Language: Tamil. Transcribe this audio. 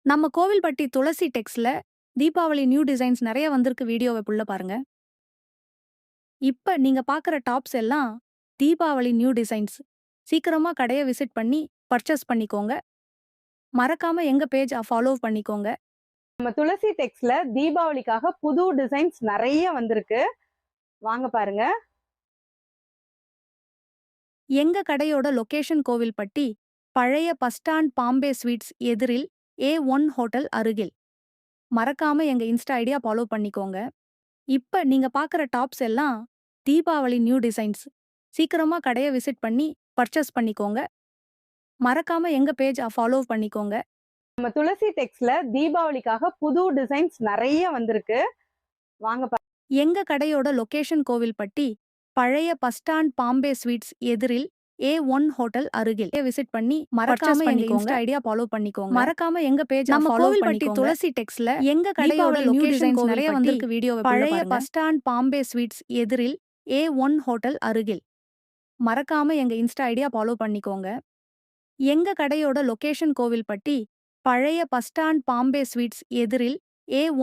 நம்ம கோவில்பட்டி துளசி டெக்ஸ்ல தீபாவளி நியூ டிசைன்ஸ் நிறைய வந்திருக்கு. வீடியோவை புள்ள பாருங்க. இப்ப நீங்க பாக்குற டாப்ஸ் எல்லாம் தீபாவளி நியூ டிசைன்ஸ். சீக்கிரமா கடைய விசிட் பண்ணி பர்ச்சேஸ் பண்ணிக்கோங்க. மறக்காம எங்க பேஜ் ஃபாலோ பண்ணிக்கோங்க. நம்ம துளசி டெக்ஸ்ல தீபாவளிக்காக புது டிசைன்ஸ் நிறைய வந்திருக்கு. வாங்க பாருங்க. எங்க கடையோட லொகேஷன் கோவில்பட்டி பழைய பஸ் ஸ்டாண்ட் பாம்பே ஸ்வீட்ஸ் எதிரில் A1 ஹோட்டல் அருகில். மறக்காம எங்க இன்ஸ்டா ஐடியா ஃபாலோ பண்ணிக்கோங்க. இப்ப நீங்க பாக்குற டாப்ஸ் எல்லாம் தீபாவளி நியூ டிசைன்ஸ். சீக்கிரமா கடைய விசிட் பண்ணி பர்ச்சேஸ் பண்ணிக்கோங்க. மறக்காம எங்க பேஜ் ஃபாலோ பண்ணிக்கோங்க. நம்ம துளசி டெக்ஸ்ல தீபாவளிக்காக புது டிசைன்ஸ் நிறைய வந்திருக்கு. வாங்க எங்க கடையோட லொகேஷன் கோவில்பட்டி பழைய பஸ் ஸ்டாண்ட் பாம்பே ஸ்வீட்ஸ் எதிரில் A1 ஹோட்டல் அருகில். விசிட் பண்ணி மறக்காம எங்க இன்ஸ்டா ஐடியா ஃபாலோ பண்ணிக்கோங்க. மறக்காம எங்க பேஜ் நம்ம ஃபாலோ கோவில்பட்டி பண்ணிக்கோங்க. துளசி டெக்ஸ்ல எங்க கடையோட கடையோட லொகேஷன் லொகேஷன் நிறைய வந்திருக்கு. வீடியோ பழைய பஸ் ஸ்டாண்ட் பாம்பே ஸ்வீட்ஸ் எதிரில் A1 ஹோட்டல் அருகில். மறக்காம எங்க இன்ஸ்டா ஐடியா ஃபாலோ பண்ணிக்கோங்க. எங்க கடையோட லொகேஷன் கோவில்பட்டி பழைய பஸ் ஸ்டாண்ட் பாம்பே ஸ்வீட்ஸ் எதிரில் A1